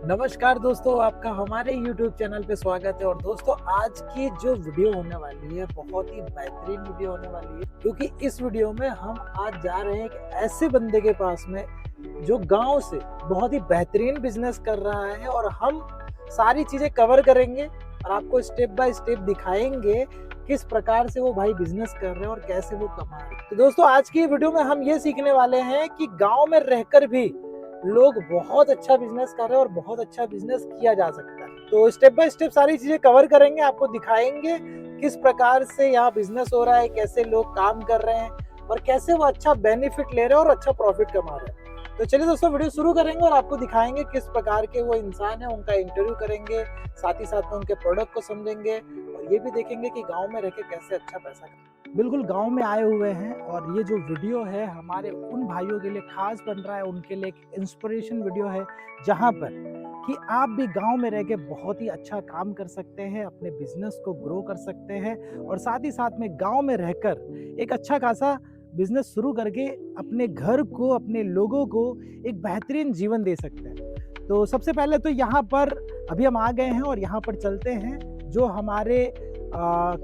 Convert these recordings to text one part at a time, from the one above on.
नमस्कार दोस्तों, आपका हमारे YouTube चैनल पे स्वागत है। और दोस्तों, आज की जो वीडियो होने वाली है बहुत ही बेहतरीन वीडियो होने वाली है, क्योंकि इस वीडियो में हम आज जा रहे हैं एक ऐसे बंदे के पास में जो गांव से बहुत ही बेहतरीन बिजनेस कर रहा है। और हम सारी चीजें कवर करेंगे और आपको स्टेप बाय स्टेप दिखाएंगे किस प्रकार से वो भाई बिजनेस कर रहे हैं और कैसे वो कमा रहे हैं। तो दोस्तों, आज की वीडियो में हम ये सीखने वाले हैं कि गांव में रहकर भी लोग बहुत अच्छा बिजनेस कर रहे हैं और बहुत अच्छा बिजनेस किया जा सकता है। तो स्टेप बाय स्टेप सारी चीजें कवर करेंगे, आपको दिखाएंगे किस प्रकार से यहाँ बिजनेस हो रहा है, कैसे लोग काम कर रहे हैं और कैसे वो अच्छा बेनिफिट ले रहे हैं और अच्छा प्रॉफिट कमा रहे हैं। तो चलिए दोस्तों, वीडियो शुरू करेंगे और आपको दिखाएंगे किस प्रकार के वो इंसान है, उनका इंटरव्यू करेंगे, साथ ही साथ में उनके प्रोडक्ट को समझेंगे और ये भी देखेंगे कि गाँव में रह के कैसे अच्छा पैसा बिल्कुल गांव में आए हुए हैं। और ये जो वीडियो है हमारे उन भाइयों के लिए खास बन रहा है, उनके लिए एक इंस्पिरेशन वीडियो है, जहां पर कि आप भी गांव में रह के बहुत ही अच्छा काम कर सकते हैं, अपने बिजनेस को ग्रो कर सकते हैं और साथ ही साथ में गांव में रहकर एक अच्छा खासा बिजनेस शुरू करके अपने घर को, अपने लोगों को एक बेहतरीन जीवन दे सकते हैं। तो सबसे पहले तो यहाँ पर अभी हम आ गए हैं और यहाँ पर चलते हैं जो हमारे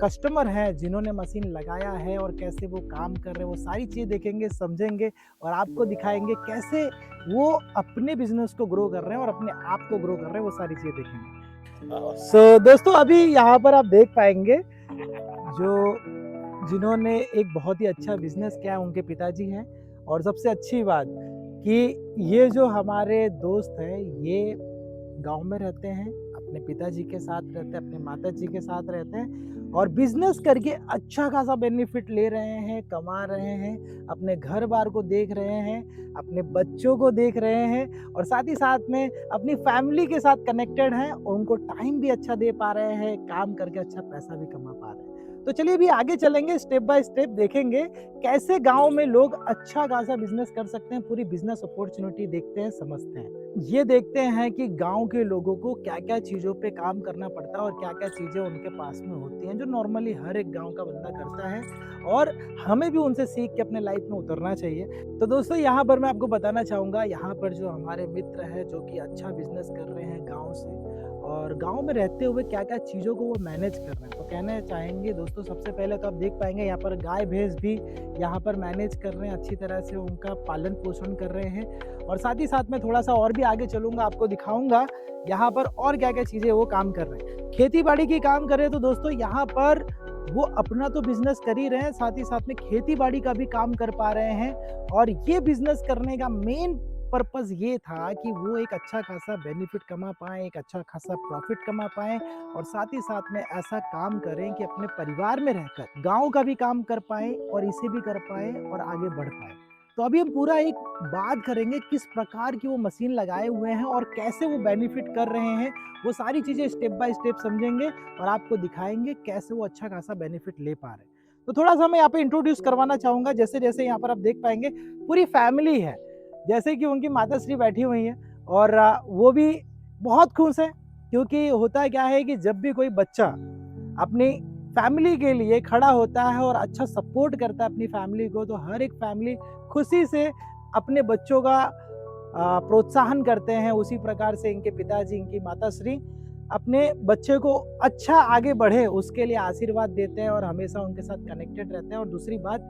कस्टमर हैं जिन्होंने मशीन लगाया है और कैसे वो काम कर रहे हैं, वो सारी चीज़ देखेंगे, समझेंगे और आपको दिखाएंगे कैसे वो अपने बिजनेस को ग्रो कर रहे हैं और अपने आप को ग्रो कर रहे हैं, वो सारी चीज़ें देखेंगे। दोस्तों, अभी यहाँ पर आप देख पाएंगे जो जिन्होंने एक बहुत ही अच्छा बिजनेस किया है, उनके पिताजी हैं। और सबसे अच्छी बात कि ये जो हमारे दोस्त हैं, ये गांव में रहते हैं, अपने पिताजी के साथ रहते हैं, अपने माताजी के साथ रहते हैं और बिजनेस करके अच्छा खासा बेनिफिट ले रहे हैं, कमा रहे हैं, अपने घर बार को देख रहे हैं, अपने बच्चों को देख रहे हैं और साथ ही साथ में अपनी फैमिली के साथ कनेक्टेड हैं और उनको टाइम भी अच्छा दे पा रहे हैं, काम करके अच्छा पैसा भी कमा पा रहे हैं। तो चलिए अभी आगे चलेंगे, स्टेप बाय स्टेप देखेंगे कैसे गांव में लोग अच्छा खासा बिजनेस कर सकते हैं। पूरी बिजनेस अपॉर्चुनिटी देखते हैं, समझते हैं, ये देखते हैं कि गांव के लोगों को क्या क्या चीज़ों पे काम करना पड़ता है और क्या क्या चीज़ें उनके पास में होती हैं जो नॉर्मली हर एक गांव का बंदा करता है और हमें भी उनसे सीख के अपने लाइफ में उतरना चाहिए। तो दोस्तों, यहाँ पर मैं आपको बताना चाहूँगा, यहाँ पर जो हमारे मित्र हैं जो कि अच्छा बिजनेस कर रहे हैं गाँव से और गांव में रहते हुए क्या क्या चीज़ों को वो मैनेज कर रहे हैं, तो कहना चाहेंगे दोस्तों, सबसे पहले तो आप देख पाएंगे यहाँ पर गाय भैंस भी यहाँ पर मैनेज कर रहे हैं, अच्छी तरह से उनका पालन पोषण कर रहे हैं। और साथ ही साथ में थोड़ा सा और भी आगे चलूंगा, आपको दिखाऊंगा यहाँ पर और क्या क्या चीज़ें वो काम कर रहे हैं। खेती बाड़ी की काम कर रहे हैं, तो दोस्तों यहाँ पर वो अपना तो बिजनेस कर ही रहे हैं, साथ ही साथ में खेती बाड़ी का भी काम कर पा रहे हैं। और ये बिजनेस करने का मेन पर्पस ये था कि वो एक अच्छा खासा बेनिफिट कमा पाएँ, एक अच्छा खासा प्रॉफिट कमा पाएँ और साथ ही साथ में ऐसा काम करें कि अपने परिवार में रहकर गाँव का भी काम कर पाएँ और इसे भी कर पाएँ और आगे बढ़ पाएँ। तो अभी हम पूरा एक बात करेंगे किस प्रकार की वो मशीन लगाए हुए हैं और कैसे वो बेनिफिट कर रहे हैं, वो सारी चीज़ें स्टेप बाय स्टेप समझेंगे और आपको दिखाएंगे कैसे वो अच्छा खासा बेनिफिट ले पा रहे हैं। तो थोड़ा सा मैं यहाँ पे इंट्रोड्यूस करवाना चाहूँगा, जैसे जैसे यहाँ पर आप देख पाएंगे पूरी फैमिली है, जैसे कि उनकी माताश्री बैठी हुई हैं और वो भी बहुत खुश हैं, क्योंकि होता क्या है कि जब भी कोई बच्चा अपनी फैमिली के लिए खड़ा होता है और अच्छा सपोर्ट करता है अपनी फैमिली को, तो हर एक फैमिली खुशी से अपने बच्चों का प्रोत्साहन करते हैं। उसी प्रकार से इनके पिताजी, इनकी माताश्री अपने बच्चे को अच्छा आगे बढ़े उसके लिए आशीर्वाद देते हैं और हमेशा उनके साथ कनेक्टेड रहते हैं। और दूसरी बात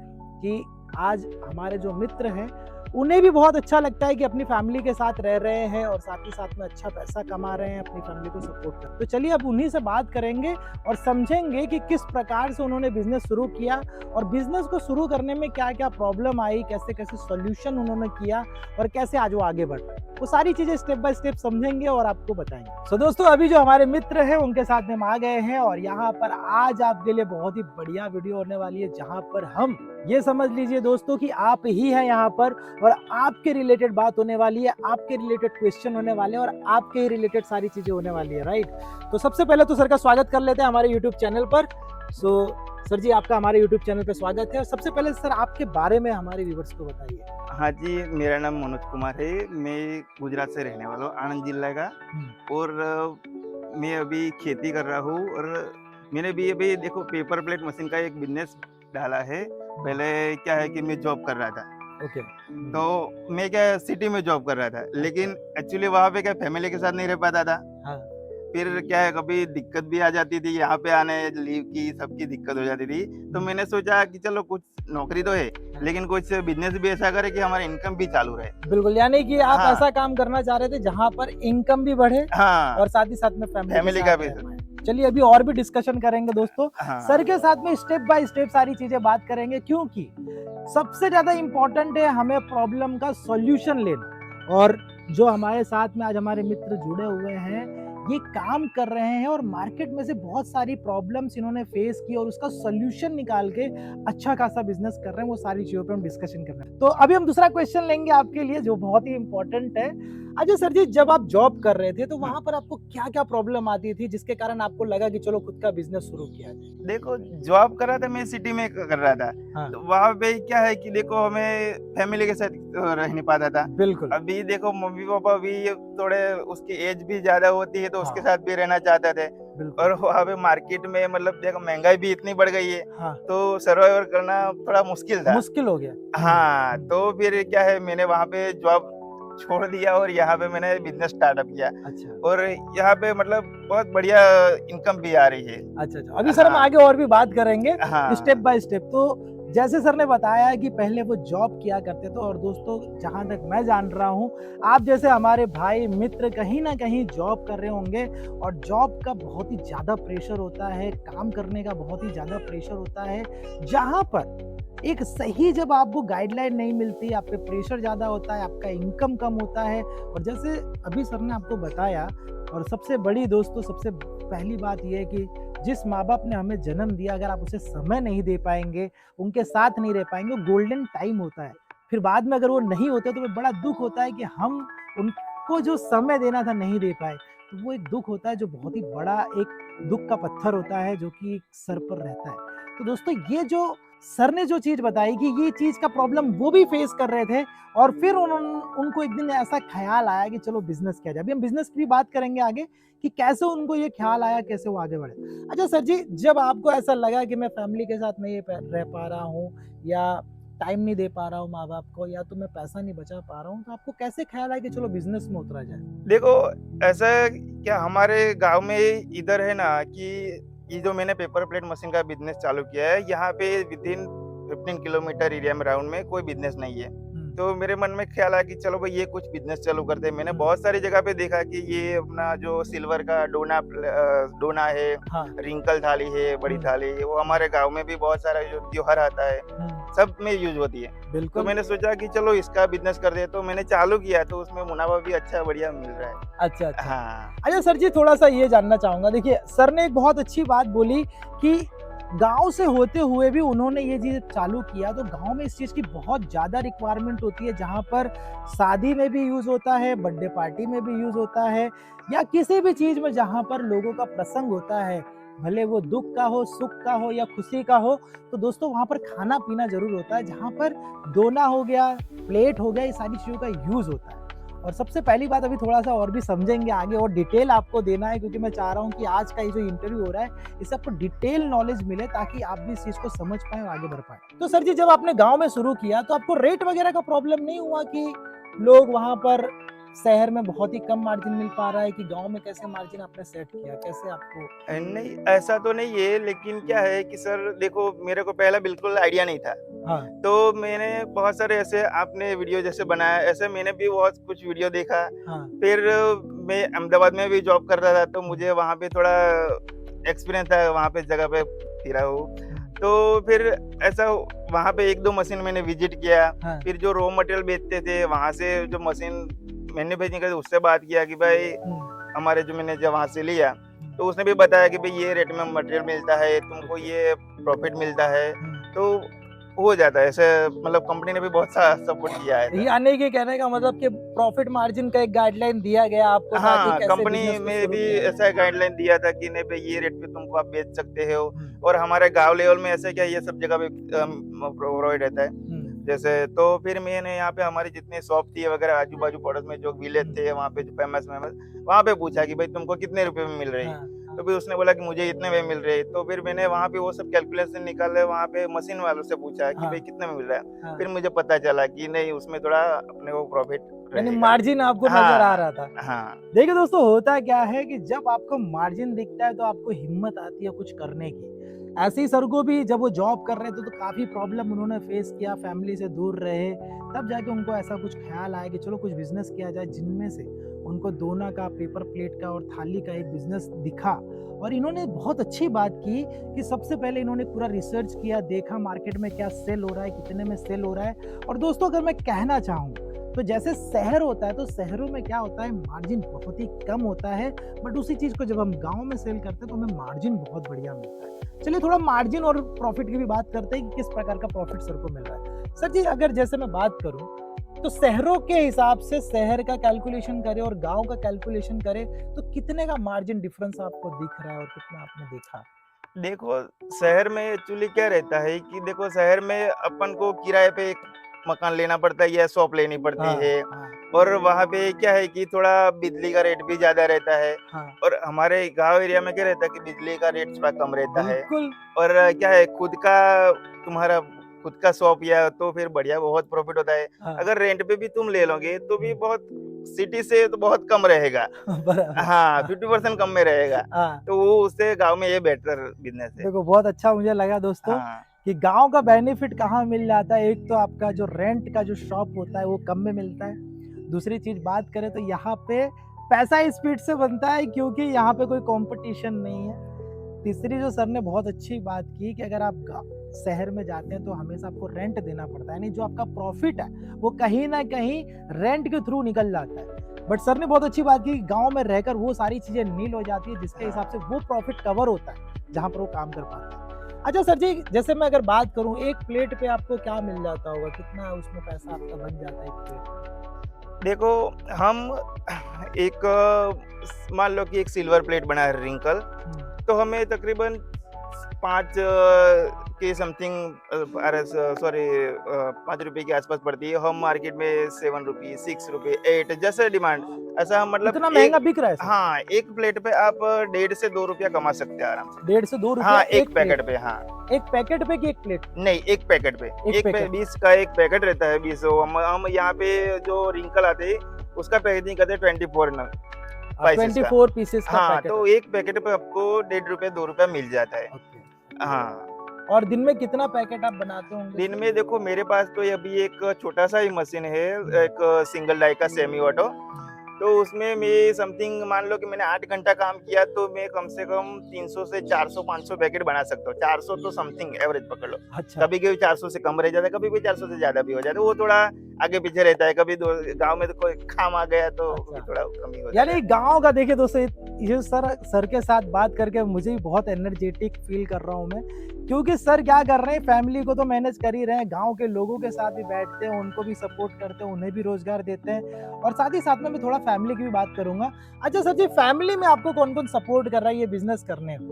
कि आज हमारे जो मित्र हैं, उन्हें भी बहुत अच्छा लगता है कि अपनी फैमिली के साथ रह रहे हैं और साथ ही साथ में अच्छा पैसा कमा रहे हैं, अपनी फैमिली को सपोर्ट कर। तो चलिए अब उन्हीं से बात करेंगे और समझेंगे कि किस प्रकार से उन्होंने बिजनेस शुरू किया और बिजनेस को शुरू करने में क्या क्या प्रॉब्लम आई, कैसे कैसे सोल्यूशन उन्होंने किया और कैसे आज वो आगे बढ़ रहे हैं। वो सारी चीजें स्टेप बाय स्टेप समझेंगे और आपको बताएंगे। तो दोस्तों, अभी जो हमारे मित्र हैं उनके साथ में हम आ गए हैं और यहाँ पर आज आपके लिए बहुत ही बढ़िया वीडियो होने वाली है, जहाँ पर हम ये समझ लीजिए दोस्तों कि आप ही हैं यहाँ पर और आपके रिलेटेड बात होने वाली है, आपके रिलेटेड क्वेश्चन होने वाले हैं और आपके ही रिलेटेड सारी चीजें होने वाली है, राइट। तो सबसे पहले तो सर का स्वागत कर लेते हैं हमारे यूट्यूब चैनल पर। सर जी, आपका हमारे यूट्यूब चैनल पर स्वागत है। सबसे पहले सर आपके बारे में हमारे व्यूवर्स को बताइए। हाँ जी, मेरा नाम मनोज कुमार है। मैं गुजरात से रहने वाला हूँ, आनंद जिला का। और मैं अभी खेती कर रहा हूँ और मैंने भी अभी देखो पेपर प्लेट मशीन का एक बिजनेस डाला है। पहले क्या है कि मैं जॉब कर रहा था, ओके। तो मैं क्या सिटी में जॉब कर रहा था, लेकिन एक्चुअली वहाँ पे क्या फैमिली के साथ नहीं रह पाता था। हाँ। फिर क्या है, कभी दिक्कत भी आ जाती थी, यहाँ पे आने लीव की सबकी दिक्कत हो जाती थी। तो मैंने सोचा कि चलो कुछ नौकरी तो है, लेकिन कुछ बिजनेस भी ऐसा करे कि हमारा इनकम भी चालू रहे। बिल्कुल, यानी कि आप हाँ, ऐसा काम करना चाह रहे थे जहाँ पर इनकम भी बढ़े हाँ, और साथ ही साथ में फैमिली के फैमिली साथ का भी। रह पाएँ। चलिए अभी और भी डिस्कशन करेंगे दोस्तों। सर हाँ, के साथ में स्टेप बाय स्टेप सारी चीजें बात करेंगे, क्योंकि सबसे ज्यादा इम्पोर्टेंट है हमें प्रॉब्लम का सॉल्यूशन लेना। और जो हमारे साथ में आज हमारे मित्र जुड़े हुए हैं, ये काम कर रहे हैं और मार्केट में से बहुत सारी प्रॉब्लम्स इन्होंने फेस की और उसका सॉल्यूशन निकाल के अच्छा खासा बिजनेस कर रहे हैं। वो सारी चीजों पे हम डिस्कशन कर रहे हैं। तो अभी हम दूसरा क्वेश्चन लेंगे आपके लिए जो बहुत ही इंपॉर्टेंट है। अच्छा सर जी, जब आप जॉब कर रहे थे तो वहां पर आपको क्या क्या प्रॉब्लम आती थी जिसके कारण आपको लगा कि चलो खुद का बिजनेस शुरू किया जाए? देखो जॉब कर रहा था, मैं सिटी में कर रहा था। हाँ। तो वहाँ पे क्या है कि देखो हमें फैमिली के साथ रह नहीं पाता था। बिल्कुल। अभी देखो मम्मी पापा भी थोड़े, उसकी एज भी ज्यादा होती है, तो उसके हाँ। साथ भी रहना चाहते थे। बिल्कुल। और वहाँ पे मार्केट में मतलब देखो महंगाई भी इतनी बढ़ गई है, हाँ। तो सर्वाइवर करना थोड़ा मुश्किल था। मुश्किल हो गया। हाँ, तो फिर क्या है, मैंने वहाँ पे जॉब छोड़ दिया और यहाँ पे मैंने बिजनेस स्टार्टअप किया। अच्छा। और यहाँ पे मतलब बहुत बढ़िया इनकम भी आ रही है। अच्छा अच्छा, अभी सर हम हाँ, आगे और भी बात करेंगे स्टेप हाँ, बाय स्टेप। तो जैसे सर ने बताया कि पहले वो जॉब किया करते थे, और दोस्तों जहां तक मैं जान रहा हूं, आप जैसे हमारे भाई मित्र कहीं ना कहीं जॉब कर रहे होंगे, और जॉब का बहुत ही ज्यादा प्रेशर होता है, काम करने का बहुत ही ज्यादा प्रेशर होता है, जहां पर एक सही जब आपको गाइडलाइन नहीं मिलती, आप पे प्रेशर ज्यादा होता है, आपका इनकम कम होता है। और जैसे अभी सर ने आपको बताया, और सबसे बड़ी दोस्तों सबसे पहली बात यह है कि जिस माँ बाप ने हमें जन्म दिया, अगर आप उसे समय नहीं दे पाएंगे, उनके साथ नहीं रह पाएंगे, वो गोल्डन टाइम होता है। फिर बाद में अगर वो नहीं होते तो बड़ा दुख होता है कि हम उनको जो समय देना था नहीं दे पाए। तो वो एक दुख होता है जो बहुत ही बड़ा एक दुख का पत्थर होता है जो कि सर पर रहता है। तो दोस्तों ये जो सर ने जो चीज बताई कि ये चीज का प्रॉब्लम वो भी फेस कर रहे थे, और फिर उनको एक दिन ऐसा ख्याल आया कि चलो बिजनेस किया जाए। अभी हम बिजनेस की भी बात करेंगे आगे कि कैसे उनको ये ख्याल आया, कैसे वो आगे बढ़े। अच्छा सर जी, जब आपको ऐसा लगा कि मैं फैमिली के साथ नहीं रह पा रहा हूँ, या टाइम नहीं दे पा रहा हूँ माँ बाप को, या तो मैं पैसा नहीं बचा पा रहा हूँ, तो आपको कैसे ख्याल आया कि चलो बिजनेस में उतरा जाए? देखो ऐसा क्या हमारे गांव में इधर है ना कि ये जो मैंने पेपर प्लेट मशीन का बिजनेस चालू किया है, यहाँ पे विद इन 15 किलोमीटर एरिया में राउंड में कोई बिजनेस नहीं है। तो मेरे मन में ख्याल आया कि चलो भाई ये कुछ बिजनेस चालू करते हैं। मैंने बहुत सारी जगह पे देखा कि ये अपना जो सिल्वर का डोना है, हाँ। रिंकल थाली है, बड़ी थाली है, वो हमारे गांव में भी बहुत सारा जो त्योहार आता है सब में यूज होती है। तो बिल्कुल। मैंने सोचा कि चलो इसका बिजनेस कर दे, तो मैंने चालू किया, तो उसमें मुनाफा भी अच्छा बढ़िया मिल रहा है। अच्छा अच्छा। हाँ, अच्छा सर जी, थोड़ा सा ये जानना चाहूंगा, देखिए सर ने एक बहुत अच्छी बात बोली कि गांव से होते हुए भी उन्होंने ये चीज चालू किया। तो गांव में इस चीज की बहुत ज्यादा रिक्वायरमेंट होती है, जहां पर शादी में भी यूज होता है, बर्थडे पार्टी में भी यूज होता है, या किसी भी चीज में जहां पर लोगों का प्रसंग होता है, भले वो दुख का हो, सुख का हो, या खुशी का हो। तो दोस्तों वहां पर खाना पीना जरूर होता है, जहां पर दोना हो गया, प्लेट हो गया, ये सारी चीजों का यूज होता है। और सबसे पहली बात, अभी थोड़ा सा और भी समझेंगे आगे, और डिटेल आपको देना है, क्योंकि मैं चाह रहा हूँ कि आज का ये जो इंटरव्यू हो रहा है इससे आपको डिटेल नॉलेज मिले, ताकि आप भी इस चीज को समझ पाए और आगे बढ़ पाए। तो सर जी, जब आपने गांव में शुरू किया तो आपको रेट वगैरह का प्रॉब्लम नहीं हुआ कि लोग वहां पर शहर में बहुत ही कम मार्जिन मिल पा रहा है, कि गांव में कैसे मार्जिन आपने सेट किया, कैसे आपको? नहीं ऐसा तो नहीं है, लेकिन क्या है कि सर देखो मेरे को पहला बिल्कुल आइडिया नहीं था। हाँ। तो मैंने बहुत सारे ऐसे आपने वीडियो जैसे बनाया, ऐसे मैंने भी बहुत कुछ वीडियो देखा। हाँ। फिर मैं अहमदाबाद में भी जॉब करता था, तो मुझे वहाँ पे थोड़ा एक्सपीरियंस था, वहाँ पे जगह पे फिरा हूँ। तो फिर ऐसा वहाँ पे 1-2 मशीन मैंने विजिट किया। हाँ। फिर जो रॉ मटेरियल बेचते थे वहाँ से जो मशीन मैन्युफैक्चरिंग करते उससे बात किया कि भाई हमारे जो मैंने जब वहाँ से लिया, तो उसने भी बताया कि भाई ये रेट में मटेरियल मिलता है, तुमको ये प्रॉफिट मिलता है, तो हो जाता है ऐसे। मतलब कंपनी ने भी बहुत सा सपोर्ट किया है ऐसा। यानी कि कहने का मतलब कि प्रॉफिट मार्जिन का एक गाइडलाइन दिया गया आपको, ताकि हाँ, कैसे कंपनी बिजनेस को में शुरू भी किया ऐसा गाइडलाइन दिया था कि नहीं भाई ये रेट पे तुमको आप बेच सकते हो। और हमारे गांव लेवल में ऐसे क्या ये सब जगह पे प्रोवाइड रहता है। जैसे तो फिर मैंने यहाँ पे हमारी जितनी शॉप थी वगैरह आजू बाजू पड़ोस में जो विलेज थे वहाँ पे जो फेमस वहाँ पे पूछा कि भाई तुमको कितने रुपए में मिल रही है। तो फिर उसने बोला कि मुझे इतने में मिल रहे हैं। तो फिर मैंने वहाँ पे वो सब कैलकुलेशन निकाले, वहाँ पे मशीन वालों से पूछा कि हाँ, भाई कितने में मिल रहा है। हाँ। फिर मुझे पता चला कि नहीं, उसमें थोड़ा अपने को प्रॉफिट यानी रहेगा। मार्जिन आपको नजर आ हाँ, रहा था। हाँ। देखिए दोस्तों, होता क्या है कि जब आपको मार्जिन दिखता है तो आपको हिम्मत आती है कुछ करने की। ऐसे ही सर को भी जब वो जॉब कर रहे थे तो काफ़ी प्रॉब्लम उन्होंने फेस किया, फैमिली से दूर रहे, तब जाके उनको ऐसा कुछ ख्याल आया कि चलो कुछ बिजनेस किया जाए, जिनमें से उनको दोना का, पेपर प्लेट का और थाली का एक बिजनेस दिखा। और इन्होंने बहुत अच्छी बात की कि सबसे पहले इन्होंने पूरा रिसर्च किया, देखा मार्केट में क्या सेल हो रहा है, कितने में सेल हो रहा है। और दोस्तों, अगर मैं कहना चाहूँ तो जैसे शहर होता है तो शहरों में क्या होता है, मार्जिन बहुत ही कम होता है, बट उसी चीज को जब हम गांव में सेल करते हैं तो हमें मार्जिन बहुत बढ़िया मिलता है। चलिए थोड़ा मार्जिन और प्रॉफिट की भी बात करते हैं कि किस प्रकार का प्रॉफिट सर को मिल रहा है। सर जी, अगर जैसे मैं बात करूं तो शहरों के हिसाब से शहर का कैलकुलेशन करें और गांव का कैलकुलेशन करें तो कितने का मार्जिन डिफरेंस आपको दिख रहा है और कितना आपने देखा? देखो, शहर में एक्चुअली क्या रहता है कि देखो, शहर में अपन को किराए पे एक मकान लेना पड़ता है या शॉप लेनी पड़ती हाँ, है। हाँ, और वहाँ पे क्या है कि थोड़ा बिजली का रेट भी ज़्यादा रहता है। हाँ, और हमारे गाँव एरिया में क्या रहता है कि बिजली का रेट थोड़ा कम रहता है। बिल्कुल। और क्या है, तुम्हारा खुद का शॉप या तो फिर बढ़िया, बहुत प्रॉफिट होता है। हाँ। अगर रेंट पे भी तुम ले लोगे तो भी बहुत, सिटी से तो बहुत कम रहेगा। बराबर। हाँ, हाँ, 50% कम में रहेगा। हाँ। तो वो उससे गाँव में ये बेटर बिज़नेस है। देखो, बहुत अच्छा मुझे लगा दोस्तों हाँ, कि गांव का बेनिफिट कहाँ मिल जाता है। एक तो आपका जो रेंट का जो शॉप होता है वो कम में मिलता है। दूसरी चीज बात करें तो यहाँ पे पैसा स्पीड से बनता है क्योंकि यहाँ पे कोई कंपटीशन नहीं है। तीसरी जो सर ने बहुत अच्छी बात की कि अगर आप शहर में जाते हैं तो हमेशा आपको रेंट देना पड़ता है, यानी जो आपका प्रॉफिट है वो कहीं ना कहीं रेंट के थ्रू निकल जाता है। बट सर ने बहुत अच्छी बात की, गांव में रहकर वो सारी चीजें नील हो जाती है जिसके हिसाब से हाँ। वो प्रॉफिट कवर होता है जहां पर वो काम कर पाते हैं। अच्छा सर जी, जैसे मैं अगर बात करूं, एक प्लेट पे आपको क्या मिल जाता होगा, कितना उसमें पैसा आपका बन जाता है एक प्लेट देखो, हम एक मान लो कि एक सिल्वर प्लेट बना है रिंकल, में? तो हमें तकरीबन 5 के समथिंग, अरे सॉरी, 5 रुपए के आसपास पड़ती है। हम मार्केट में 7 रुपए, 6 रुपए, 8 जैसे डिमांड, ऐसा हम मतलब इतना एक। महंगा बिक रहा है सर? हाँ, एक प्लेट पे आप 1.5 से 2 रुपया कमा सकते हैं आराम से। 1.5 से 2 रुपया हाँ, एक एक प्लेट? पैकेट पे, हाँ। एक पैकेट पे कि एक प्लेट? नहीं, एक पैकेट पे। एक एक पे पैकेट। 20 का एक पैकेट रहता है, 20। हम यहाँ पे जो रिंकल आते हैं, उसका पैकेजिंग करते हैं 24 पीसेस का। 24 पीसेस का हाँ, पैकेट है। तो एक पैकेट पे आपको 1.5 रुपए, 2 रुपया मिल जाता है। ओके। हाँ, और दिन में कितना पैकेट आप बनाते होंगे दिन सर? में देखो, मेरे पास तो ये अभी एक छोटा-सा ही मशीन है, एक सिंगल डाई का सेमी ऑटो। तो उसमें मैं समथिंग, मान लो कि मैंने 8 घंटा काम किया तो मैं कम से कम 300 से 400-500 पैकेट बना सकता हूँ। 400 तो समथिंग एवरेज पकड़ लो। अच्छा। कभी-कभी 400 से कम रह जाता है, कभी-कभी 400 से ज़्यादा भी हो जाता है। वो थोड़ा आगे-पीछे रहता है। कभी दो गाँव में तो कोई काम आ गया तो अच्छा। भी थोड़ा कम ही हो जाता यानी है। गाँव का देखिए दोस्तों, ये सर के साथ बात करके मुझे भी बहुत एनर्जेटिक फील कर रहा हूँ मैं, क्योंकि सर क्या कर रहे हैं, फैमिली को तो मैनेज कर ही रहे हैं, गाँव के लोगों के साथ भी बैठते हैं, उनको भी सपोर्ट करते हैं, उन्हें भी रोजगार देते हैं, और साथ ही साथ में मैं थोड़ा फैमिली की भी बात करूंगा। अच्छा सर जी, फैमिली में आपको कौन कौन सपोर्ट कर रहा है ये बिजनेस करने में?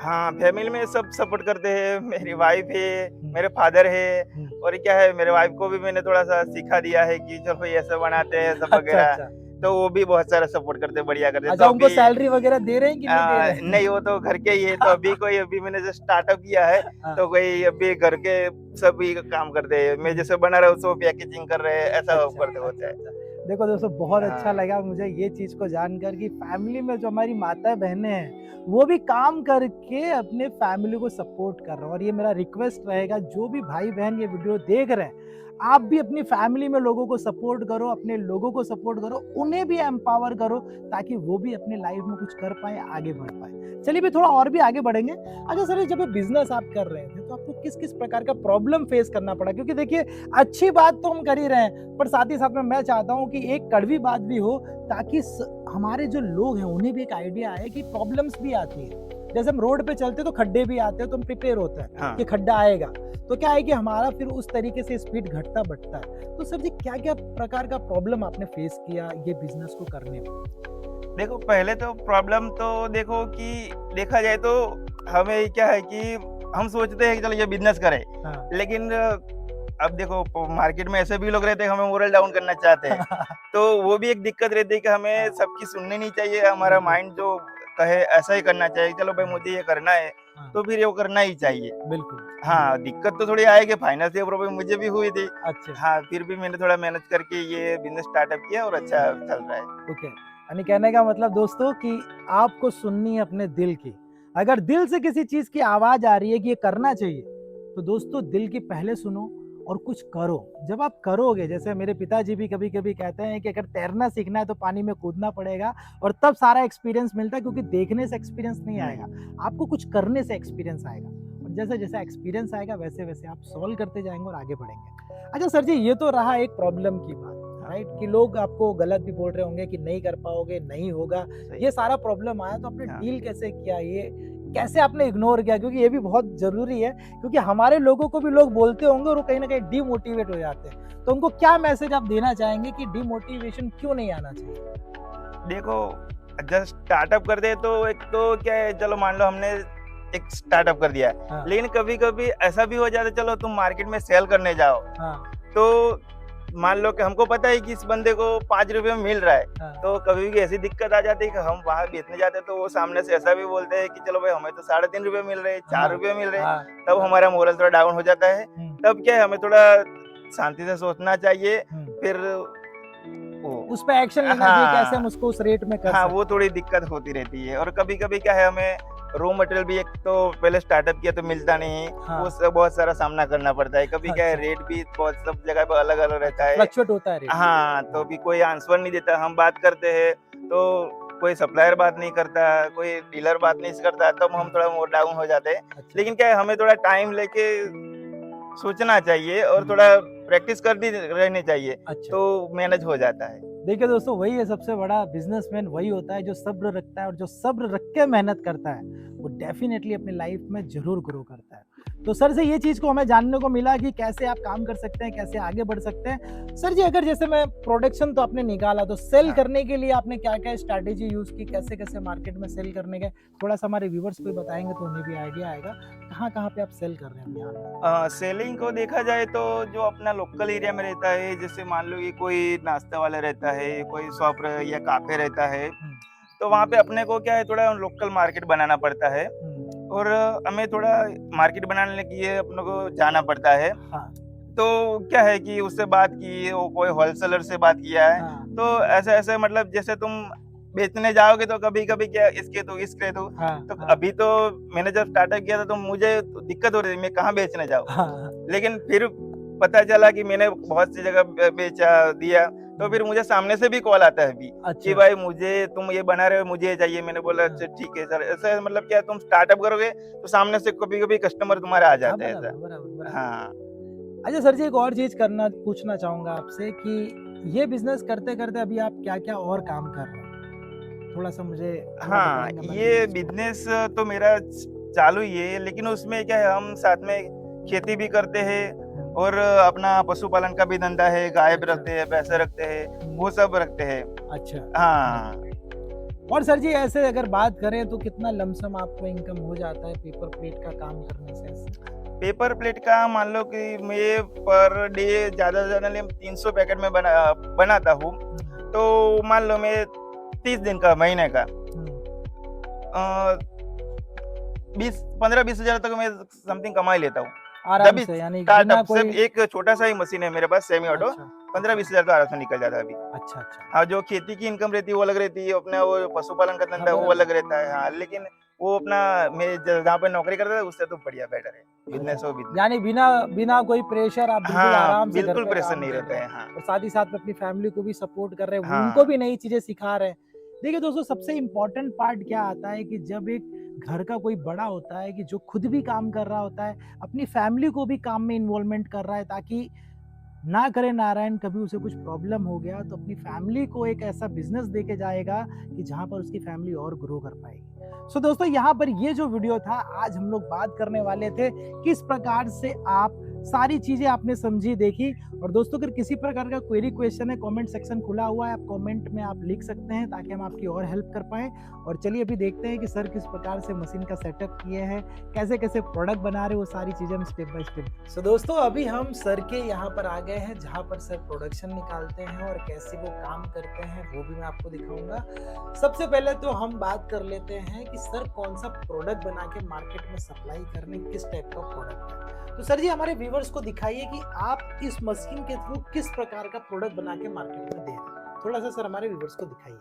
हाँ, फैमिली में सब सपोर्ट करते हैं। मेरी वाइफ है, हम्म, मेरे फादर है। हम्म। और क्या है, मेरे वाइफ को भी मैंने थोड़ा-सा सिखा दिया है कि चलो ये ऐसे बनाते हैं सब अच्छा वगैरह। अच्छा। तो वो भी बहुत सारा सपोर्ट करते हैं, बढ़िया करते हैं। अच्छा, तो उनको अभी सैलरी वगैरह दे रहे हैं कि नहीं दे रहे हैं? नहीं, वो तो घर के ही है। तो अभी मैंने जो स्टार्टअप किया है, हाँ। तो कोई अभी घर के सभी काम करते हैं। मैं जैसे बना रहा हूँ, सो पैकेजिंग कर रहे हैं, ऐसा अच्छा, करते होता अच्छा, है। अच्छा। देखो दोस्तों, बहुत अच्छा हाँ। लगा मुझे ये चीज़ को जानकर कि फैमिली में जो हमारी माताएँ-बहनें हैं, वो भी काम करके अपने फैमिली को सपोर्ट कर रहे हैं। और ये मेरा रिक्वेस्ट रहेगा, जो भी भाई-बहन ये वीडियो देख रहे हैं, आप भी अपनी फैमिली में लोगों को सपोर्ट करो, अपने लोगों को सपोर्ट करो, उन्हें भी एम्पावर करो ताकि वो भी अपनी लाइफ में कुछ कर पाएँ, आगे बढ़ पाएँ। चलिए भी थोड़ा और भी आगे बढ़ेंगे। अच्छा सर, जब ये बिज़नेस आप कर रहे थे, तो आपको किस-किस प्रकार का प्रॉब्लम फेस करना पड़ा? क्योंकि देखिए, अच्छी बात तो हम कर ही रहे हैं, पर साथ ही साथ में मैं चाहता हूँ कि एक कड़वी बात भी हो ताकि हमारे जो लोग हैं उन्हें भी एक आइडिया आए कि प्रॉब्लम्स भी आती है। जैसे हम रोड पे चलते तो खड्डे भी आते हैं, तो हम प्रिपेयर होते हैं हाँ। कि खड्डा आएगा, तो क्या है कि हमारा फिर उस तरीके से स्पीड घटता बढ़ता है। तो सर जी, क्या क्या प्रकार का प्रॉब्लम आपने फेस किया ये बिजनेस को करने में? देखो, पहले तो प्रॉब्लम तो देखो कि देखा जाए तो हमें क्या है कि हम सोचते हैं कि चलो ये बिज़नेस करें। हाँ। लेकिन अब देखो, मार्केट में ऐसे भी लोग रहते हैं, हमें मोरल डाउन करना चाहते हैं। तो वो भी एक दिक्कत रहती है कि हमें सबकी सुननी नहीं चाहिए। हमारा बिल्कुल। माइंड जो कहे ऐसा ही करना चाहिए, चलो भाई मुझे ये करना है हाँ। तो फिर ये वो करना ही चाहिए। बिल्कुल। हाँ, दिक्कत तो थोड़ी आएगी, फाइनेंशियल प्रॉब्लम मुझे भी हुई थी। अच्छा। हाँ, फिर भी मैंने थोड़ा मेहनत करके ये बिज़नेस स्टार्टअप किया और अच्छा चल रहा है। ओके, यानी कहने का मतलब दोस्तों कि आपको सुननी है अपने दिल की। अगर दिल से किसी चीज की आवाज आ रही है कि ये करना चाहिए, तो दोस्तों दिल की पहले सुनो और कुछ करो। जब आप करोगे, जैसे मेरे पिताजी भी कभी कभी कहते हैं कि अगर तैरना सीखना है तो पानी में कूदना पड़ेगा, और तब सारा एक्सपीरियंस मिलता है, क्योंकि देखने से एक्सपीरियंस नहीं आएगा, आपको कुछ करने से एक्सपीरियंस आएगा। और जैसे जैसे एक्सपीरियंस आएगा वैसे वैसे आप सॉल्व करते जाएंगे और आगे बढ़ेंगे। अच्छा सर जी, ये तो रहा एक प्रॉब्लम की बात, राइट, कि लोग आपको गलत भी बोल रहे होंगे कि नहीं कर पाओगे, नहीं होगा, सही। ये सारा प्रॉब्लम आया, तो आपने हाँ। डील कैसे किया, ये कैसे आपने इग्नोर किया, क्योंकि ये भी बहुत जरूरी है, क्योंकि हमारे लोगों को भी लोग बोलते होंगे और वो कहीं ना कहीं डिमोटिवेट हो जाते हैं। तो उनको क्या मैसेज आप देना चाहेंगे कि डिमोटिवेशन क्यों नहीं आना चाहिए? देखो, जब स्टार्टअप करते हैं तो एक तो क्या है, चलो मान लो हमने एक स्टार्टअप कर दिया है, हाँ। लेकिन कभी-कभी ऐसा भी हो जाता है, चलो तुम मार्केट में सेल करने जाओ, हाँ। तो मान लो कि हमको पता है कि इस बंदे को 5 रुपए में मिल रहा है, हाँ। तो कभी भी ऐसी दिक्कत आ जाती है कि हम वहाँ बेचने जाते हैं तो वो सामने से ऐसा भी बोलते हैं कि चलो भाई हमें तो 3.5 रुपए मिल रहे हैं, 4 रुपए मिल रहे हैं, हाँ। तब हमारा मोरल थोड़ा डाउन हो जाता है। तब क्या है, हमें थोड़ा शांति से सोचना चाहिए, फिर वो उस पे एक्शन लेना चाहिए, कैसे हम हाँ, उसको उस रेट में कर हाँ, सकते वो थोड़ी दिक्कत होती रहती है। और कभी-कभी क्या है, हमें रॉ मटेरियल भी एक तो पहले स्टार्टअप किया तो मिलता नहीं, हाँ। वो सब बहुत सारा सामना करना पड़ता है। कभी क्या है, अच्छा। रेट भी बहुत सब जगह पे अलग-अलग रहता है। फ्लक्चुएट होता है रेट। हाँ, तो भी कोई आंसर नहीं देता, हम बात करते हैं तो कोई सप्लायर बात नहीं करता, कोई डीलर बात नहीं करता, तब हम थोड़ा मोड डाउन हो जाते हैं। अच्छा। लेकिन क्या है, हमें थोड़ा टाइम लेके सोचना चाहिए और थोड़ा प्रैक्टिस करती रहनी चाहिए, अच्छा। तो मैनेज हो जाता है। देखिए दोस्तों, वही है सबसे बड़ा बिजनेसमैन, वही होता है जो सब्र रखता है, और जो सब्र रख के मेहनत करता है वो डेफिनेटली अपनी लाइफ में जरूर ग्रो करता है। तो सर से ये चीज को हमें जानने को मिला कि कैसे आप काम कर सकते हैं, कैसे आगे बढ़ सकते हैं। सर जी, अगर जैसे मैं प्रोडक्शन तो आपने निकाला, तो सेल हाँ। करने के लिए आपने क्या क्या स्ट्रैटेजी यूज की, कैसे कैसे मार्केट में सेल करने के, थोड़ा सा हमारे व्यूवर्स को भी बताएंगे तो उन्हें भी आइडिया आएगा कहाँ कहाँ पे आप सेल कर रहे हैं यहाँ। सेलिंग को देखा जाए तो जो अपना लोकल एरिया में रहता है, जैसे मान लो ये कोई नाश्ता वाला रहता है, कोई शॉप या काफे रहता है, तो वहाँ पे अपने को क्या है, थोड़ा लोकल मार्केट बनाना पड़ता है और हमें थोड़ा मार्केट बनाने के लिए अपने को जाना पड़ता है। हाँ। तो क्या है कि उससे बात की, वो कोई होलसेलर से बात किया है, हाँ। तो ऐसे-ऐसे मतलब जैसे तुम बेचने जाओगे तो कभी-कभी क्या इसके दो, हाँ। तो हाँ। अभी तो मैंने जब स्टार्टअप किया था तो मुझे तो दिक्कत हो रही थी, मैं कहाँ बेचने जाऊँ? हाँ। लेकिन फिर पता चला कि मैंने बहुत सी जगह बेचा, दिया, तो फिर मुझे सामने से भी कॉल आता है अभी कि अच्छा। भाई मुझे तुम ये बना रहे हो, मुझे ये चाहिए। मैंने बोला अच्छा ठीक है सर। ऐसा मतलब क्या तुम स्टार्टअप करोगे तो सामने से कभी-कभी कस्टमर तुम्हारा आ हाँ, जाता है ऐसा। बराबर बराबर बराबर। हाँ। अच्छा सर जी, एक और चीज पूछना चाहूंगा आपसे कि ये बिजनेस करते करते अभी आप क्या क्या और काम कर रहे हैं, थोड़ा सा मुझे थोड़ा हाँ, बताएंगे हमारे ये viewers को? बिज़नेस तो मेरा चालू ही है, लेकिन उसमें क्या है, हम साथ में खेती भी करते हैं और अपना पशुपालन का भी धंधा है, गाय भी अच्छा। रखते हैं, भैंसे रखते हैं, वो सब रखते हैं। अच्छा। हाँ। और सर जी, ऐसे अगर बात करें तो कितना लमसम आपको इनकम हो जाता है पेपर प्लेट का काम करने से ऐसे? पेपर प्लेट का मान लो कि मैं पर डे ज़्यादा से ज़्यादा 300 पैकेट में बनाता हूँ, तो मान लो मैं 30 दिन का, महीने का 15-20 हज़ार तक मैं समथिंग कमा ही लेता हूँ। आराम जब से, यानी बिना स्टार्टअप कोई। सिर्फ एक छोटा सा ही मशीन है मेरे पास, सेमी ऑटो, अच्छा। 15-20 हज़ार तो आराम से निकल जाता है अभी। अच्छा। अच्छा। हाँ, जो खेती की इनकम रहती है वो अलग रहती है, अपना वो पशुपालन का धंधा हाँ, वो अलग रहता है। हाँ, लेकिन वो अपना मैं जहाँ पे नौकरी करता था उससे तो बढ़िया बेटर है, बिज़नेस हो बिज़नेस। यानी बिना बिना कोई प्रेशर आप बिल्कुल हाँ, आराम से घर बिल्कुल पे प्रेशर काम नहीं कर रहता रहे है। हैं, हाँ, और साथ ही साथ में अपनी फैमिली को भी सपोर्ट कर रहे हैं, उनको हाँ, भी नई चीजें सिखा रहे हैं। देखिए दोस्तों, सबसे इम्पोर्टेंट पार्ट क्या आता है कि जब एक घर का कोई बड़ा होता है कि जो खुद भी काम कर रहा होता है, अपनी फैमिली को भी काम में इन्वॉल्वमेंट कर रहा है, ताकि ना करे नारायण कभी उसे कुछ प्रॉब्लम हो गया तो अपनी फैमिली को एक ऐसा बिजनेस देके जाएगा कि जहां पर उसकी फैमिली और ग्रो कर पाएगी। सो दोस्तों, यहाँ पर ये जो वीडियो था, आज हम लोग बात करने वाले थे किस प्रकार से आप सारी चीजें आपने समझी देखी। और दोस्तों अगर किसी प्रकार का क्वेरी क्वेश्चन है, कमेंट सेक्शन खुला हुआ है, आप कमेंट में आप लिख सकते हैं ताकि हम आपकी और हेल्प कर पाए। और चलिए अभी देखते हैं कि सर किस प्रकार से मशीन का सेटअप किए हैं, कैसे कैसे प्रोडक्ट बना रहे हैं, वो सारी चीजें हम स्टेप बाय स्टेप। सो दोस्तों अभी हम सर के यहाँ पर आ गए हैं जहाँ पर सर प्रोडक्शन निकालते हैं और कैसे वो काम करते हैं वो भी मैं आपको दिखाऊंगा। सबसे पहले तो हम बात कर लेते हैं कि सर कौन सा प्रोडक्ट बना के मार्केट में सप्लाई करने, किस टाइप का प्रोडक्ट है। तो सर जी हमारे व्यूवर्स को दिखाइए कि आप इस मशीन के थ्रू किस प्रकार का प्रोडक्ट बना के मार्केट में दे रहे हैं। थोड़ा सा सर हमारे व्यूवर्स को दिखाइए।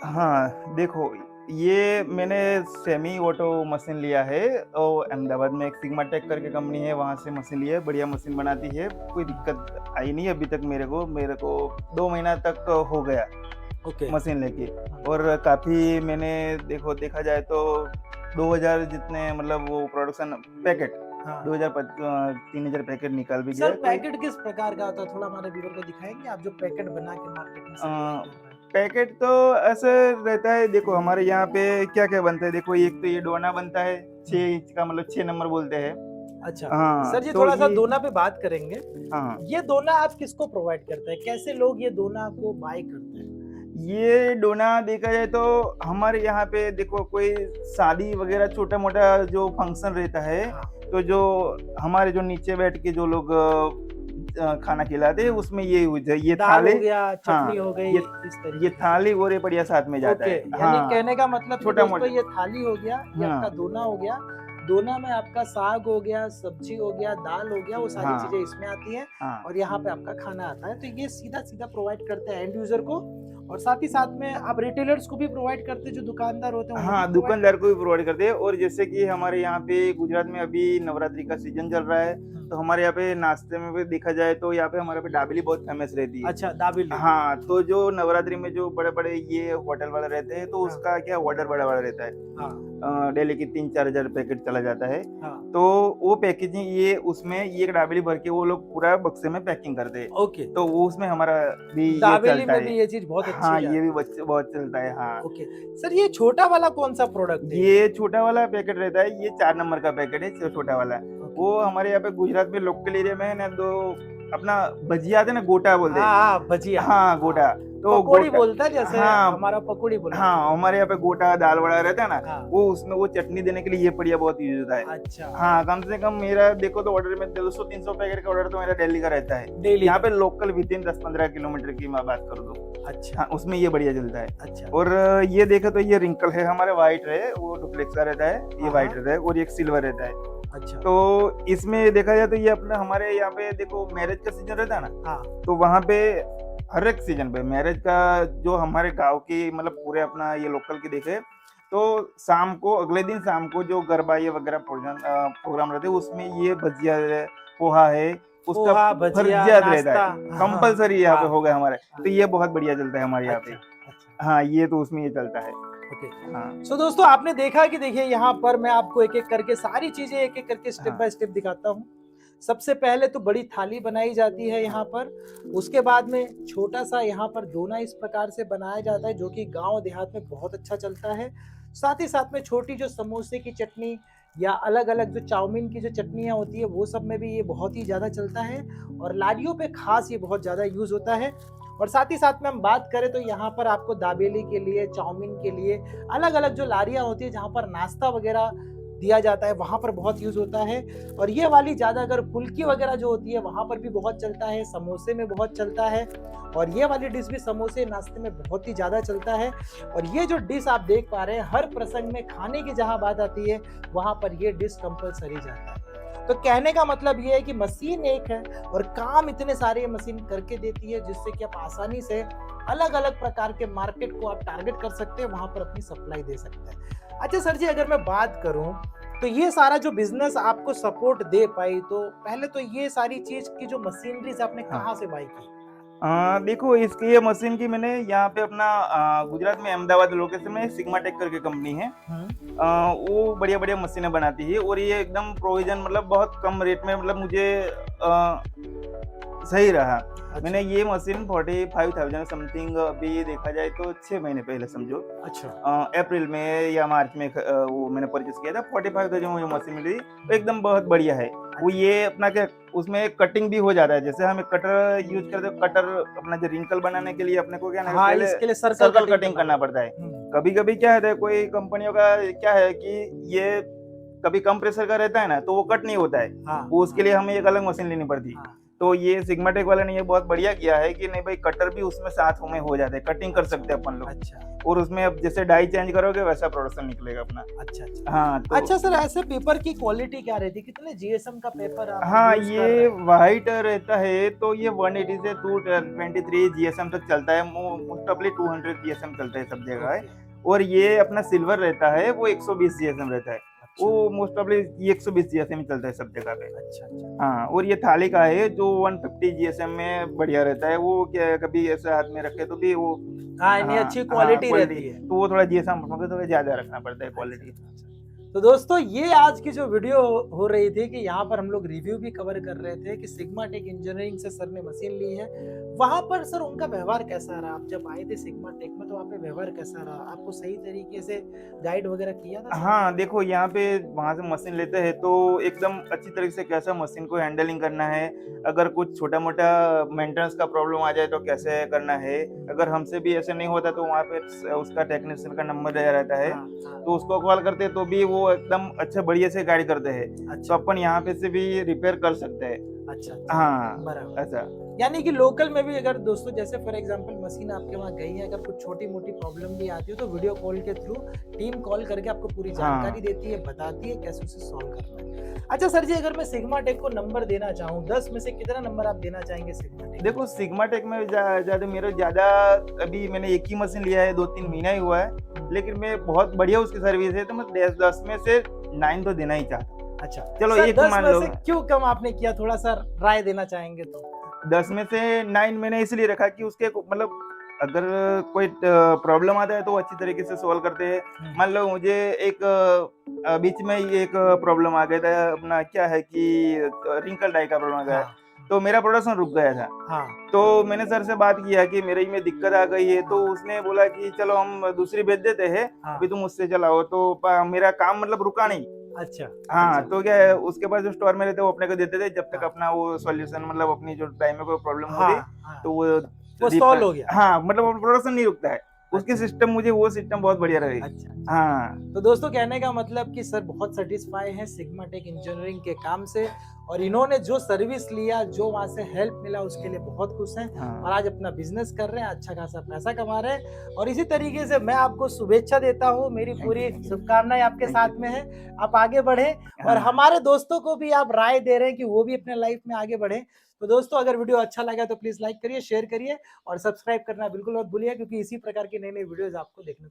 हाँ देखो, ये मैंने सेमी ऑटो मशीन लिया है और अहमदाबाद में एक सिग्मा टेक करके कंपनी है, वहाँ से मशीन लिया है। बढ़िया मशीन बनाती है, कोई दिक्कत आई नहीं अभी तक मेरे को 2 महीना तक हो गया मशीन लेके। और काफ़ी मैंने देखा जाए तो 2000 जितने मतलब वो प्रोडक्शन पैकेट 2000-3000 पैकेट निकाल भी गया। सर पैकेट किस प्रकार का होता है, थोड़ा हमारे व्यूअर को दिखाएंगे आप जो पैकेट बना के मार्केट में सप्लाई कर रहे हैं। पैकेट तो ऐसे रहता है, देखो हमारे यहाँ पे क्या क्या बनता है। देखो एक तो ये डोना बनता है 6 इंच का, मतलब 6 नंबर बोलते हैं। अच्छा हाँ, सर जी तो थोड़ा सा दोना पे बात करेंगे। हाँ, ये दोना आप किसको प्रोवाइड करते हैं, कैसे लोग ये दोना को बाय करते हैं। ये डोना देखा जाए तो हमारे यहाँ पे देखो कोई शादी वगैरह छोटा मोटा जो फंक्शन रहता है, तो जो हमारे जो नीचे बैठ के जो लोग खाना खिलाते हैं उसमें ये यूज है। ये थाली हो गया, चटनी हो गई, इस तरीके ये थाली और ये बढ़िया साथ में जाता है। यानी कहने का मतलब छोटा मोटा ये थाली हो गया, ये आपका दोना हो गया। दोना में आपका साग हो गया, सब्जी हो गया, दाल हो गया, वो सारी चीजें इसमें आती है। और यहाँ पे आपका खाना आता है। तो ये सीधा सीधा प्रोवाइड करते हैं एंड यूजर को, और साथ ही साथ में आप रिटेलर्स को भी प्रोवाइड करते हैं, जो दुकानदार होते हैं। हाँ, दुकानदार को भी प्रोवाइड करते हैं। और जैसे कि हमारे यहाँ पे गुजरात में अभी नवरात्रि का सीजन चल रहा है, तो हमारे यहाँ पे नाश्ते में भी देखा जाए तो यहाँ पे हमारे पे दाबेली बहुत फेमस रहती है। अच्छा दाबेली। हाँ, तो जो नवरात्रि में जो बड़े बड़े ये होटल वाले रहते हैं, तो उसका क्या ऑर्डर बड़ा बड़ा रहता है। डेली की 3-4 हजार पैकेट चला जाता है। तो वो पैकेजिंग ये उसमें ये दाबेली भर के वो लोग पूरा बक्से में पैकिंग करते हैं। तो वो उसमें हमारा भी ये चलता है। ये चीज बहुत अच्छी हाँ, ये भी बहुत चलता है। हाँ सर ये छोटा वाला कौन सा प्रोडक्ट है। ये छोटा वाला पैकेट रहता है, ये 4 नंबर का पैकेट है छोटा वाला। वो हमारे यहाँ पे गुजरात में लोकल एरिया में है ना, तो अपना भजिया आते ना, गोटा बोलते हैं। भजिया, हाँ गोटा, तो पकोड़ी बोलता है जैसे। हाँ, हमारा पकोड़ी बोलता है। हाँ, हमारे यहाँ पे गोटा दाल वड़ा रहता है ना, वो उसमें वो चटनी देने के लिए ये बढ़िया बहुत यूज होता है। अच्छा। हाँ, कम से कम मेरा देखो तो ऑर्डर में 200-300 पैकेट का ऑर्डर तो मेरा डेली का रहता है। डेली यहाँ पे लोकल विदिन 10-15 किलोमीटर की मैं बात कर दूं। अच्छा। हाँ, उसमें ये बढ़िया चलता है। अच्छा। और ये देखे तो ये रिंकल है हमारे, व्हाइट है, वो डुप्लेक्स का रहता है, ये व्हाइट रहता है, और एक सिल्वर रहता है। अच्छा। तो इसमें देखा जाए तो ये अपना हमारे यहाँ पे देखो मैरिज का सीजन रहता है ना, तो वहाँ पे हर एक सीजन पे मैरिज का जो हमारे गांव की मतलब पूरे अपना ये लोकल की देखे तो शाम को, अगले दिन शाम को जो गरबा ये वगैरह प्रोग्राम रहते हैं, उसमें ये भजिया पोहा है, उसका फर्जियात रहता है, कंपलसरी यहाँ पे हो गया हमारे। तो ये बहुत बढ़िया चलता है हमारे यहाँ पे। हाँ, ये तो उसमें ये चलता है। सो दोस्तों आपने देखा कि देखिए यहाँ पर मैं आपको एक एक करके सारी चीजें एक एक करके स्टेप बाय स्टेप दिखाता हूँ। सबसे पहले तो बड़ी थाली बनाई जाती है यहाँ पर, उसके बाद में छोटा सा यहाँ पर दोना इस प्रकार से बनाया जाता है, जो कि गांव देहात में बहुत अच्छा चलता है। साथ ही साथ में छोटी जो समोसे की चटनी या अलग अलग जो चाउमीन की जो चटनियाँ होती है, वो सब में भी ये बहुत ही ज़्यादा चलता है, और लाडियों पे खास ये बहुत ज़्यादा यूज होता है। और साथ ही साथ में हम बात करें तो यहाँ पर आपको दाबेली के लिए, चाउमीन के लिए अलग अलग जो लारियाँ होती है जहाँ पर नाश्ता वगैरह दिया जाता है, वहाँ पर बहुत यूज होता है। और ये वाली ज़्यादा अगर फुल्की वगैरह जो होती है वहाँ पर भी बहुत चलता है, समोसे में बहुत चलता है, और ये वाली डिश भी समोसे नाश्ते में बहुत ही ज़्यादा चलता है। और ये जो डिश आप देख पा रहे हैं, हर प्रसंग में खाने की जहाँ बात आती है वहाँ पर ये डिश कंपलसरी जाता है। तो कहने का मतलब ये है कि मशीन एक है और काम इतने सारे मशीन करके देती है, जिससे कि आप आसानी से अलग अलग प्रकार के मार्केट को आप टारगेट कर सकते हैं, वहां पर अपनी सप्लाई दे सकते हैं। अच्छा सर जी, अगर मैं बात करूं तो ये सारा जो बिजनेस आपको सपोर्ट दे पाई, तो पहले तो ये सारी चीज की जो मशीनरीज आपने कहाँ से बाई की। देखो इसकी ये मशीन की मैंने यहाँ पे अपना गुजरात में अहमदाबाद लोकेशन में सिग्मा टेक करके कंपनी है। वो बढ़िया बढ़िया मशीनें बनाती है, और ये एकदम प्रोविजन मतलब बहुत कम रेट में, मतलब मुझे सही रहा। अच्छा। मैंने ये मशीन 45,000 समथिंग अभी देखा जाए तो 6 महीने पहले समझो अच्छा। अप्रैल में या मार्च में वो मैंने परचेज़ किया था। 45,000 में मुझे मशीन मिली, वो एकदम बहुत बढ़िया है। वो अच्छा। ये अपना क्या उसमें कटिंग भी हो जाता है, जैसे हम एक कटर यूज़ करते हैं, कटर अपना जो रिंकल बनाने के लिए अपने को क्या है ना हाँ, पहले इसके लिए सर्कल सर्कल कटिंग कटिंग करना पड़ता है। हुँ। कभी-कभी क्या होता है कोई कंपनियों का क्या है कि ये कभी कम प्रेशर का रहता है ना, तो वो कट नहीं होता है। हाँ, वो उसके हाँ, लिए हमें एक अलग मशीन लेनी पड़ती है। हाँ। तो ये सिग्माटेक वाले ने ये बहुत बढ़िया किया है कि नहीं भाई कटर भी उसमें साथ में हो जाते हैं, कटिंग कर सकते हैं अपन लोग। अच्छा, और उसमें अब जैसे डाई चेंज करोगे वैसा प्रोडक्शन निकलेगा अपना। अच्छा, अच्छा। हाँ, तो अच्छा सर, ऐसे पेपर की क्वालिटी क्या रहती है? कितने जीएसएम का पेपर आप हाँ, यूज़ कर रहे ये हैं? व्हाइट रहता है तो ये 180 से 223 जीएसएम तक चलता है। मोस्ट ऑफली 200 जीएसएम चलता है सब जगह है। ओके। और ये अपना सिल्वर रहता है वो 120 जीएसएम रहता है। अच्छा, वो मोस्ट ऑफली ये 120 जीएसएम ही चलता है सब जगह पे। अच्छा, अच्छा। हाँ, और ये थाली का है जो 150 जीएसएम में बढ़िया रहता है। वो क्या है कभी ऐसे हाथ में रखे तो भी वो हाँ, इतनी हाँ, अच्छी हाँ, क्वालिटी क्वालिटी रहती है। तो वो थोड़ा जीएसएम उसमें थोड़ा ज़्यादा रखना पड़ता है अच्छा, क्वालिटी। अच्छा, अच्छा। तो दोस्तों ये आज की जो वीडियो हो रही थी कि यहाँ पर हम लोग रिव्यू भी कवर कर रहे थे कि सिग्मा टेक इंजीनियरिंग से सर ने मशीन ली है। वहाँ पर सर उनका व्यवहार कैसा रहा? आप जब आए थे सिग्मा टेक में तो वहाँ पे व्यवहार कैसा रहा? आपको सही तरीके से गाइड वगैरह किया था सर ने? हाँ, देखो यहाँ पे वहाँ से मशीन लेते हैं तो एकदम अच्छी तरीके से कैसा मशीन को हैंडलिंग करना है, अगर कुछ छोटा-मोटा मेंटेनेंस का प्रॉब्लम आ जाए तो कैसे करना है, अगर हमसे भी ऐसे नहीं होता तो वहाँ पे उसका टेक्नीशियन का नंबर दिया रहता है, हाँ, हाँ। तो उसको कॉल करते हैं तो भी वो एकदम अच्छे बढ़िया से गाइड करते हैं। तो अच्छा, अपन यहाँ पे से भी रिपेयर कर सकते हैं। अच्छा, अच्छा। हाँ, बराबर। ऐसा। यानी कि लोकल में भी अगर दोस्तों जैसे फॉर एग्जांपल मशीन आपके वहाँ गई है, अगर कुछ छोटी-मोटी प्रॉब्लम भी आती है तो वीडियो कॉल के थ्रू टीम कॉल करके आपको पूरी जानकारी हाँ। देती है, बताती है कैसे उसे सॉल्व करना है। अच्छा सर जी, अगर मैं सिग्मा टेक को नंबर देना चाहूँ, 10 में से कितना नंबर आप देना चाहेंगे सिग्मा टेक देखो सिग्मा टेक में ज़्यादा अभी मैंने एक ही मशीन लिया है, 2-3 महीना ही हुआ है, को? लेकिन मैं बहुत बढ़िया उसकी सर्विस है तो मैं 10 में से 9 तो देना ही चाहता हूँ। अच्छा, चलो सर 1 10 मान में लो, से क्यों कम आपने किया? थोड़ा-सा राय देना चाहेंगे तो? 10 में से 9 मैंने इसलिए रखा कि उसके मतलब अगर कोई प्रॉब्लम आता है तो वो अच्छी तरीके से सॉल्व करते हैं। हुँ। मान लो मुझे एक बीच में ही एक प्रॉब्लम आ गया था, अपना क्या है कि रिंकल डाई का प्रॉब्लम आ गया, हाँ, तो मेरा प्रोडक्शन रुक गया था। हाँ, तो मैंने सर से बात किया कि मेरे में दिक्कत आ गई है, तो हाँ, उसने बोला कि चलो हम दूसरी भेज देते हैं, हाँ। अभी तुम उससे चलाओ, तो मेरा काम मतलब रुका नहीं। अच्छा, हाँ, अच्छा। तो क्या है उसके पास जो स्टोर में रहते वो अपने को देते थे जब तक हाँ, अपना वो सॉल्यूशन मतलब अपनी जो टाइम में कोई प्रॉब्लम हो रही, हाँ, हाँ। तो वो वो रिपेयर सॉल्व हो गया। हाँ, मतलब वो ओके। प्रोडक्शन नहीं रुकता है। उसकी अच्छा, सिस्टम मुझे वो सिस्टम बहुत बढ़िया लगी। अच्छा, अच्छा। हाँ, तो दोस्तों कहने का मतलब कि सर बहुत सेटिस्फाई हैं सिग्मा टेक इंजीनियरिंग के काम से और इन्होंने जो सर्विस लिया, जो वहाँ से हेल्प मिला उसके लिए बहुत खुश हैं और हाँ। आज अपना बिजनेस कर रहे हैं, अच्छा खासा पैसा कमा रहे हैं और इसी तरीके से मैं आपको शुभेच्छा देता हूँ, मेरी थैंक पूरी यू, थैंक यू, शुभकामनाएं आपके थैंक साथ यू। में है। आप आगे बढ़ें और हाँ, हमारे दोस्तों को भी आप राय दे रहे हैं कि वो भी अपने लाइफ में आगे बढ़े। तो दोस्तों अगर वीडियो अच्छा लगा तो प्लीज लाइक करिए, शेयर करिए और सब्सक्राइब करना बिल्कुल मत भूलिए क्योंकि इसी प्रकार की नई नई वीडियोज आपको देखने को